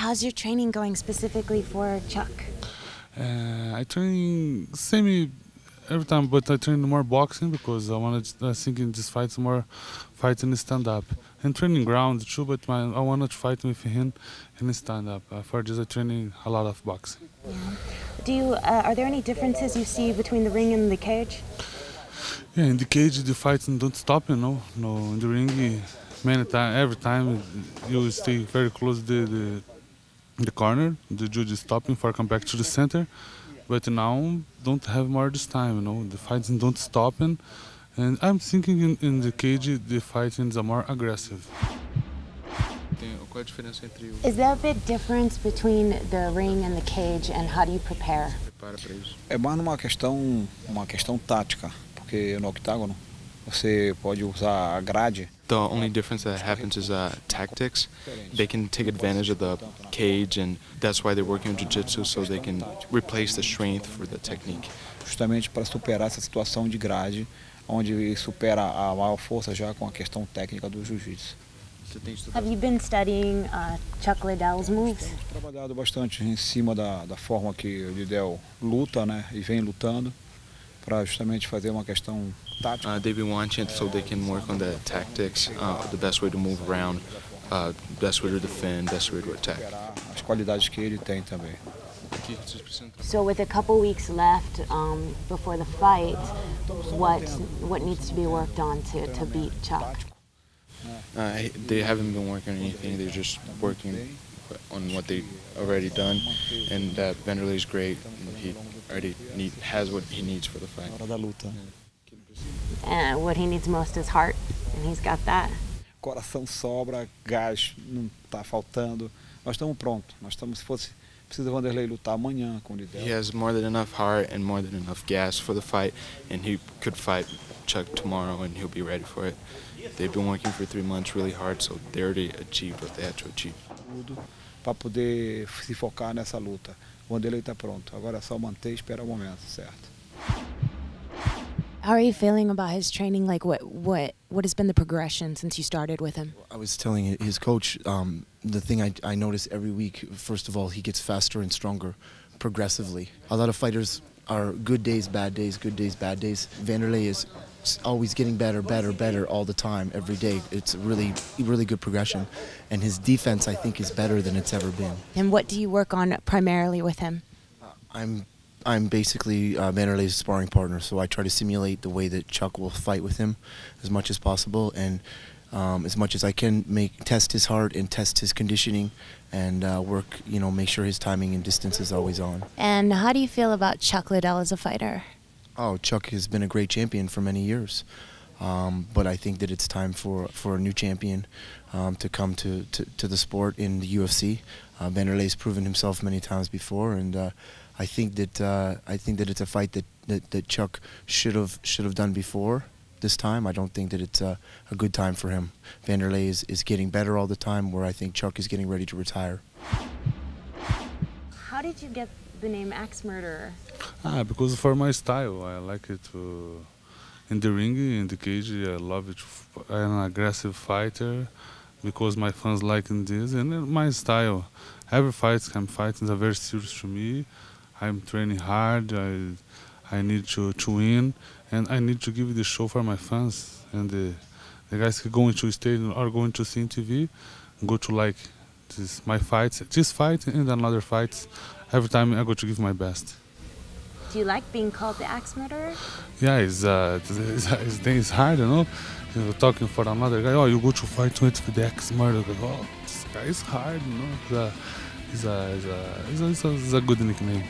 How's your training going specifically for Chuck? I train semi every time, but I train more boxing because I think in this fight more fighting stand-up. And training ground too, but I want to fight with him in stand-up. For this I training a lot of boxing. Yeah. Are there any differences you see between the ring and the cage? Yeah, in the cage the fighting don't stop, you know. No, in the ring, every time you stay very close to the corner. The judge is stopping for come back to the center. But now don't have more this time, you know. The fighting don't stop, and I'm thinking in the cage the fighting is more aggressive. Is there a big difference between the ring and the cage, and how do you prepare? É mais uma questão tática, porque no octágono você pode usar a grade. The only difference that happens is tactics. They can take advantage of the cage, and that's why they're working on jiu-jitsu, so they can replace the strength for the technique. Justamente para superar essa situação de grade, onde supera a maior força já com a questão técnica do jiu-jitsu. Have you been studying Chuck Liddell's moves? Temos trabalhado bastante em cima da forma que o Liddell luta, né, e vem lutando, para justamente fazer uma questão tática. They've been watching it so they can work on the tactics, the best way to move around, best way to defend, best way to attack. As qualidades que ele tem também. So with a couple weeks left before the fight, what needs to be worked on to beat Chuck? They haven't been working on anything. They're just working on what they've already done, and Wanderlei is great. He already has what he needs for the fight. And what he needs most is heart, and he's got that. Coração sobra, gás não está faltando. Nós estamos prontos. Se fosse precisa Wanderlei lutar amanhã com o Liddell. He has more than enough heart and more than enough gas for the fight, and he could fight Chuck tomorrow, and he'll be ready for it. They've been working for 3 months really hard, so they already achieved what they had to achieve. Para poder se focar nessa luta. O Wanderlei está pronto. Agora é só manter e esperar o momento certo. How are you feeling about his training? Like, what has been the progression since you started with him? I was telling his coach, the thing I notice every week, first of all, he gets faster and stronger progressively. A lot of fighters are good days, bad days, good days, bad days. Wanderlei is always getting better all the time, every day. It's really, really good progression. And his defense, I think, is better than it's ever been. And what do you work on primarily with him? I'm basically Wanderlei's sparring partner, so I try to simulate the way that Chuck will fight with him as much as possible, and as much as I can test his heart and test his conditioning, and work, make sure his timing and distance is always on. And how do you feel about Chuck Liddell as a fighter? Oh, Chuck has been a great champion for many years, but I think that it's time for a new champion to come to the sport in the UFC. Wanderlei's proven himself many times before, and I think that it's a fight that Chuck should have done before this time. I don't think that it's a good time for him. Wanderlei is getting better all the time, where I think Chuck is getting ready to retire. How did you get the name Axe Murderer? Because for my style, I like it in the ring, in the cage. I love it. I'm an aggressive fighter because my fans liking this, and my style. Every fight I'm fighting is very serious to me. I'm training hard. I need to win, and I need to give the show for my fans. And the guys who go into stadium or going to see TV, go to like my fights, this fight and another fights. Every time I go to give my best. Do you like being called the Axe Murderer? Yeah, it's hard, you know. You're talking for another guy. Oh, you go to fight with the Axe Murderer. Oh, this guy is hard, you know. It's a good nickname.